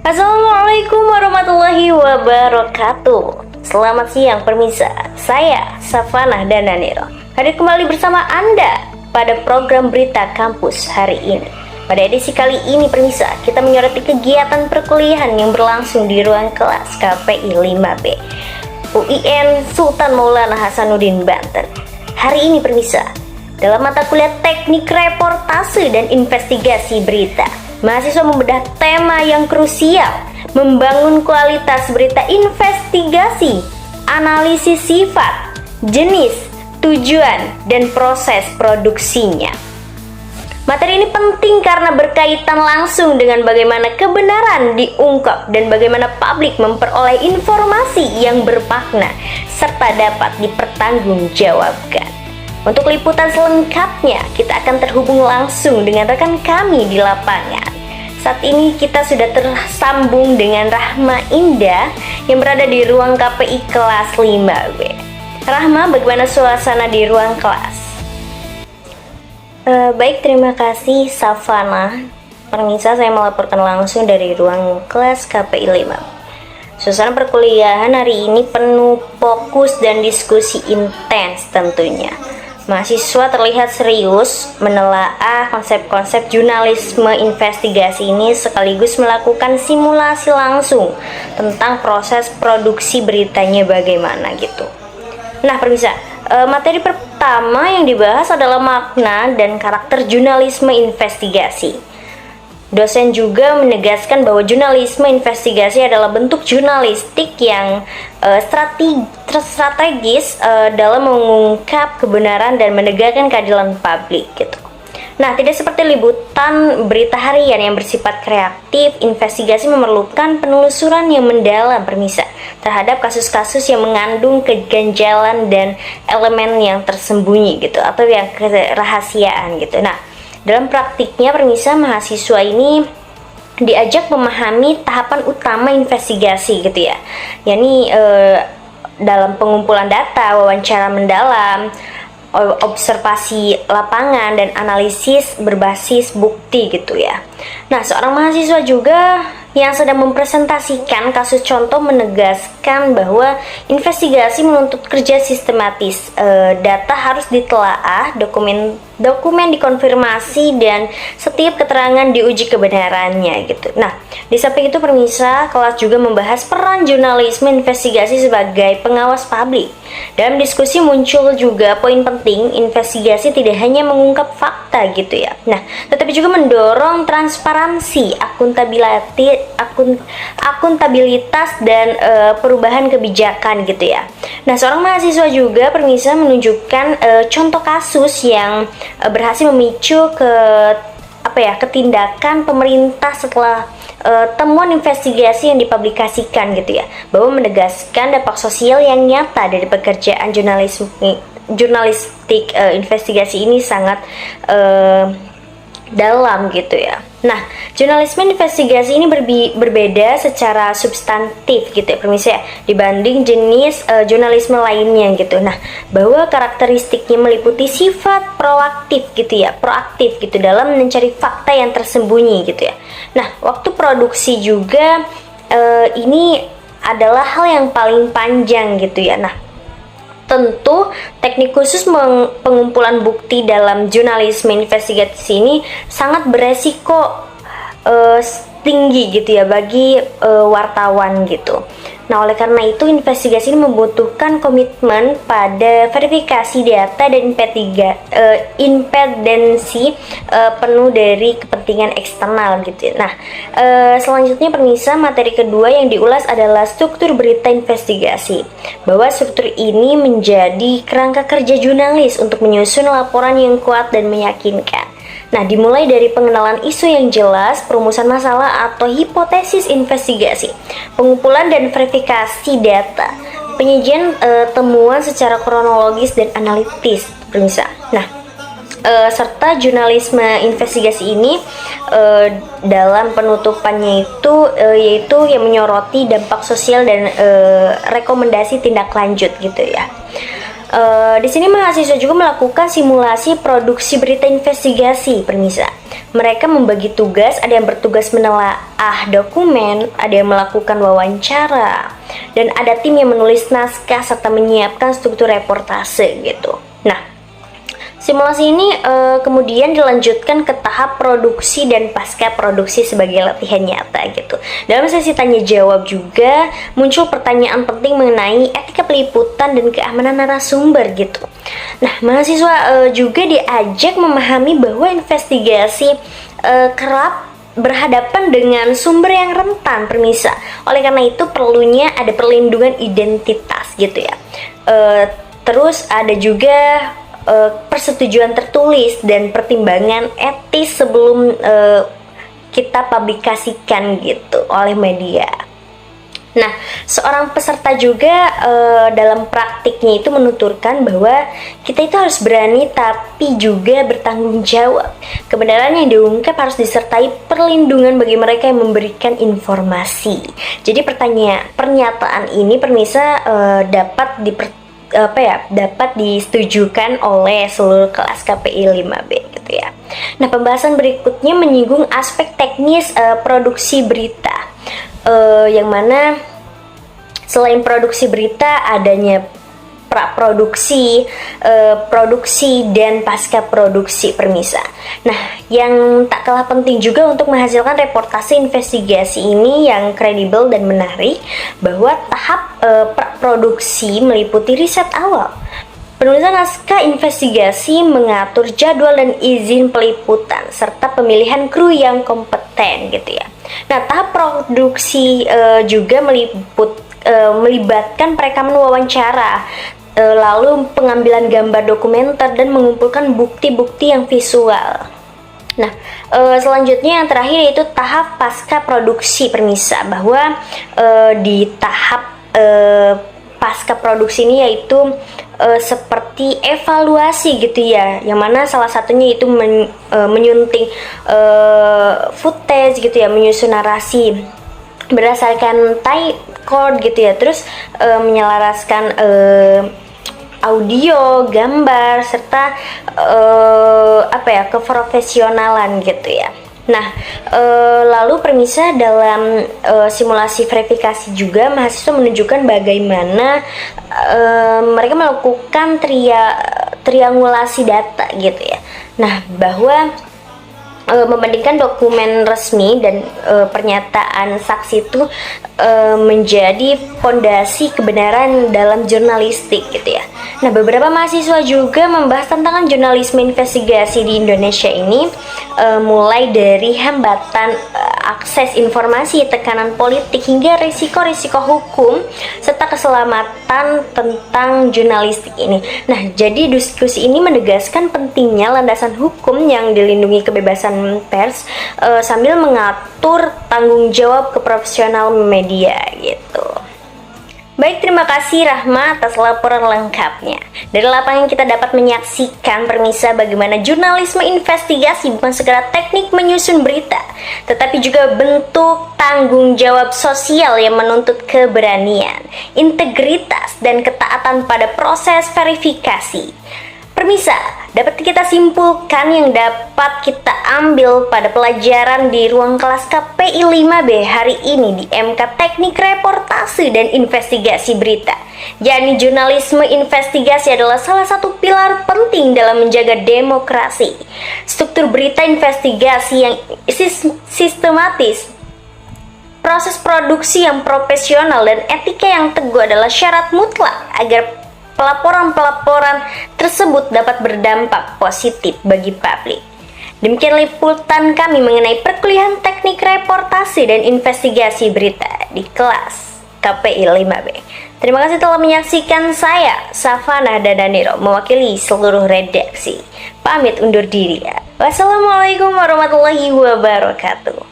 Assalamualaikum warahmatullahi wabarakatuh. Selamat siang pemirsa, saya Safanah Dananiro hadir kembali bersama Anda pada program Berita Kampus hari ini. Pada edisi kali ini pemirsa, kita menyoroti kegiatan perkuliahan yang berlangsung di ruang kelas KPI 5B UIN Sultan Maulana Hasanuddin Banten. Hari ini pemirsa, dalam mata kuliah teknik reportase dan investigasi berita, mahasiswa membedah tema yang krusial, membangun kualitas berita investigasi, analisis sifat, jenis, tujuan, dan proses produksinya. Materi ini penting karena berkaitan langsung dengan bagaimana kebenaran diungkap dan bagaimana publik memperoleh informasi yang bermakna serta dapat dipertanggungjawabkan. Untuk liputan selengkapnya, kita akan terhubung langsung dengan rekan kami di lapangan. Saat ini kita sudah tersambung dengan Rahma Indah yang berada di ruang KPI kelas 5B. Rahma, bagaimana suasana di ruang kelas? Baik, terima kasih Safana. Permisa, saya melaporkan langsung dari ruang kelas KPI 5. Suasana perkuliahan hari ini penuh fokus dan diskusi intens tentunya. Mahasiswa terlihat serius menelaah konsep-konsep jurnalisme investigasi ini sekaligus melakukan simulasi langsung tentang proses produksi beritanya bagaimana gitu. Nah pemirsa, materi pertama yang dibahas adalah makna dan karakter jurnalisme investigasi. Dosen juga menegaskan bahwa jurnalisme investigasi adalah bentuk jurnalistik yang strategis dalam mengungkap kebenaran dan menegakkan keadilan publik gitu. Nah, tidak seperti liputan berita harian yang bersifat kreatif, investigasi memerlukan penelusuran yang mendalam permisa terhadap kasus-kasus yang mengandung keganjalan dan elemen yang tersembunyi gitu atau yang kerahasiaan gitu. Nah, dalam praktiknya permisa mahasiswa ini diajak memahami tahapan utama investigasi gitu ya, yakni dalam pengumpulan data, wawancara mendalam, observasi lapangan, dan analisis berbasis bukti gitu ya. Nah, seorang mahasiswa juga yang sedang mempresentasikan kasus contoh menegaskan bahwa investigasi menuntut kerja sistematis. Data harus ditelaah, dokumen dikonfirmasi, dan setiap keterangan diuji kebenarannya gitu. Nah, di samping itu permisa, kelas juga membahas peran jurnalisme investigasi sebagai pengawas publik. Dalam diskusi muncul juga poin penting, investigasi tidak hanya mengungkap fakta gitu ya. Nah, tetapi juga mendorong transparansi, akuntabilitas dan perubahan kebijakan gitu ya. Nah, seorang mahasiswa juga permisa menunjukkan contoh kasus yang berhasil memicu ketindakan pemerintah setelah temuan investigasi yang dipublikasikan gitu ya, bahwa menegaskan dampak sosial yang nyata dari pekerjaan jurnalistik investigasi ini sangat dalam gitu ya. Nah, jurnalisme investigasi ini berbeda secara substantif gitu ya permisi ya, dibanding jenis jurnalisme lainnya gitu. Nah, bahwa karakteristiknya meliputi sifat proaktif gitu dalam mencari fakta yang tersembunyi gitu ya. Nah, waktu produksi juga ini adalah hal yang paling panjang gitu ya. Nah, tentu teknik khusus pengumpulan bukti dalam jurnalisme investigasi ini sangat beresiko tinggi gitu ya bagi wartawan gitu. Nah, oleh karena itu investigasi ini membutuhkan komitmen pada verifikasi data dan impedensi penuh dari kepentingan eksternal gitu. Nah, selanjutnya permisa, materi kedua yang diulas adalah struktur berita investigasi. Bahwa struktur ini menjadi kerangka kerja jurnalis untuk menyusun laporan yang kuat dan meyakinkan. Nah, dimulai dari pengenalan isu yang jelas, perumusan masalah atau hipotesis investigasi, pengumpulan dan verifikasi data, penyajian temuan secara kronologis dan analitis, permisa. Nah, serta jurnalisme investigasi ini dalam penutupannya itu yaitu yang menyoroti dampak sosial dan rekomendasi tindak lanjut gitu ya. Di sini mahasiswa juga melakukan simulasi produksi berita investigasi, permisa. mereka membagi tugas, ada yang bertugas menelaah dokumen, ada yang melakukan wawancara, dan ada tim yang menulis naskah serta menyiapkan struktur reportase gitu. Nah, simulasi ini kemudian dilanjutkan ke tahap produksi dan pasca produksi sebagai latihan nyata gitu. Dalam sesi tanya jawab juga muncul pertanyaan penting mengenai etika peliputan dan keamanan narasumber gitu. Nah, mahasiswa juga diajak memahami bahwa investigasi kerap berhadapan dengan sumber yang rentan permisa. Oleh karena itu perlunya ada perlindungan identitas gitu ya. Terus ada juga persetujuan tertulis dan pertimbangan etis sebelum kita publikasikan gitu oleh media. Nah, seorang peserta juga dalam praktiknya itu menuturkan bahwa kita itu harus berani tapi juga bertanggung jawab. Kebenaran yang diungkap harus disertai perlindungan bagi mereka yang memberikan informasi. Jadi pernyataan ini permisa dapat disetujukan oleh seluruh kelas KPI 5B gitu ya. Nah, pembahasan berikutnya menyinggung aspek teknis produksi berita, yang mana selain produksi berita adanya praproduksi, produksi, dan pasca produksi permisa. Nah, yang tak kalah penting juga untuk menghasilkan reportase investigasi ini yang kredibel dan menarik, bahwa tahap praproduksi meliputi riset awal, penulisan naskah investigasi, mengatur jadwal dan izin peliputan, serta pemilihan kru yang kompeten gitu ya. Nah, tahap produksi juga melibatkan perekaman wawancara, lalu pengambilan gambar dokumenter dan mengumpulkan bukti-bukti yang visual. Nah, selanjutnya yang terakhir yaitu tahap pasca produksi permisa, bahwa di tahap pasca produksi ini yaitu seperti evaluasi gitu ya, yang mana salah satunya itu menyunting footage gitu ya, menyusun narasi berdasarkan type chord gitu ya, terus menyelaraskan audio, gambar, serta keprofesionalan gitu ya. Nah, lalu permisa dalam simulasi verifikasi juga mahasiswa menunjukkan bagaimana mereka melakukan triangulasi data gitu ya. Nah, bahwa membandingkan dokumen resmi dan pernyataan saksi itu menjadi fondasi kebenaran dalam jurnalistik gitu ya. Nah, beberapa mahasiswa juga membahas tentang jurnalisme investigasi di Indonesia ini, mulai dari hambatan akses informasi, tekanan politik, hingga risiko-risiko hukum serta keselamatan tentang jurnalistik ini. Nah, jadi diskusi ini menegaskan pentingnya landasan hukum yang dilindungi kebebasan pers sambil mengatur tanggung jawab keprofesional media gitu. Baik, terima kasih Rahma atas laporan lengkapnya. Dari lapangan kita dapat menyaksikan permisa bagaimana jurnalisme investigasi bukan sekedar teknik menyusun berita, tetapi juga bentuk tanggung jawab sosial yang menuntut keberanian, integritas, dan ketaatan pada proses verifikasi. Permisa, dapat kita simpulkan yang dapat kita ambil pada pelajaran di ruang kelas KPI 5B hari ini di MK Teknik Reportase dan Investigasi Berita. Yakni jurnalisme investigasi adalah salah satu pilar penting dalam menjaga demokrasi. Struktur berita investigasi yang sistematis, proses produksi yang profesional, dan etika yang teguh adalah syarat mutlak agar pelaporan-pelaporan tersebut dapat berdampak positif bagi publik. Demikian liputan kami mengenai perkuliahan teknik reportase dan investigasi berita di kelas KPI 5B. Terima kasih telah menyaksikan. Saya, Safana Dadaniro, mewakili seluruh redaksi. Pamit undur diri ya. Wassalamualaikum warahmatullahi wabarakatuh.